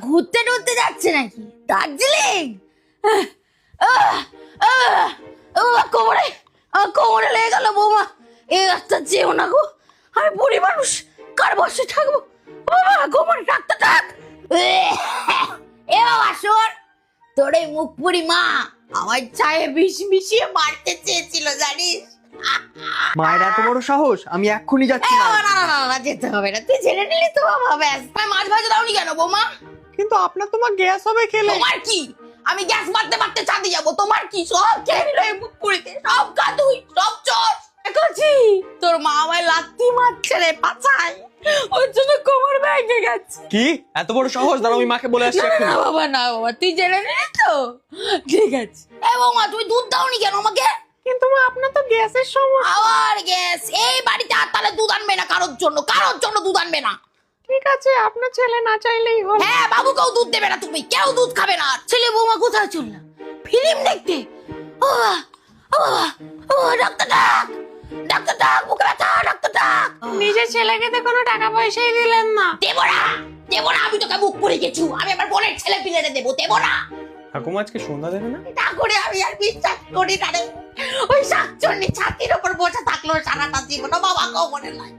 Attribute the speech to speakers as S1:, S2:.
S1: ঘুরতে টুরতে যাচ্ছে নাকি? দার্জিলিং? কোমরে কোমরে লেগে গেল বৌমা। এই রাস্তা যেও না গো, আমি বুড়ি মানুষ, কার বসে থাকবো? বাবা কোমরে ডাক্তার ডাক। এ বাবা শোন, তোর এই মুখ পুরি মা আমার চায়ে বিষ মিশিয়ে মারতে চেয়েছিল জানিস?
S2: মায়ের এত বড় সাহস, আমি এক্ষুনি যাচ্ছি।
S1: না না না না, যেতে হবে না, তুই জেনে নিলি তো বাবা। ব্যাস, মাছ ভাজা দাওনি কেন বৌমা?
S2: কিন্তু আপনার তোমার গ্যাস হবে খেলে।
S1: তোমার কি? আমি গ্যাস মারতে মারতে চাঁদে যাবো, তোমার কি? সব খেয়ে নিল এই মুখ পুরিতে, সব কাদুই, সব চোর। দেখছি তোর মা আমায় লাত্তি মারছে রে পাছায়, ওর জন্য কোমর ভেঙে গেছে।
S2: কি এত বড় সাহস? দাঁড়াও, আমি মাকে বলে আসছি
S1: না
S2: এক্ষুনি।
S1: না বাবা, না বাবা, তুই জেনে নিলি তো? ঠিক আছে। এ বৌমা, তুমি দুধ দাওনি কেন আমাকে?
S2: কিন্তু মা, আপনার তো গ্যাসের সমস্যা।
S1: আবার গ্যাস? এই বাড়িতে আর তাহলে দুধ আনবে না কারোর জন্য, কারোর জন্য দুধ আনবে না।
S2: ঠিক আছে, আপনার ছেলে না চাইলেই হলো।
S1: হ্যাঁ, বাবুকেও দুধ দেবে না, তুমি কেউ দুধ খাবে না। ছেলে বৌমা কোথায় চললাম? ফিল্ম দেখতে? ও বাবা, ও বাবা, ও ডাক্তার ডাক, ডাক্তার ডাক, বুকে ব্যথা, ডাক্তার ডাক।
S2: নিজের ছেলেকে তো কোনো টাকা পয়সাই দিলেন না।
S1: দেবো না, দেবো না, আমি তোকে মুখ পুড়ে গেছি, আমি আমার বোনের ছেলে পিলেনে দেবো, দেবো না।
S2: ঠাকুমা আজকে সন্ধ্যা দেবে না?
S1: তা করে আমি আর বিশ্বাস করি না রে। ওই শাকচুন্নি ছাতির ওপর বসে থাকলো সারাটা জীবন, বাবা কেউ মনে লাগে।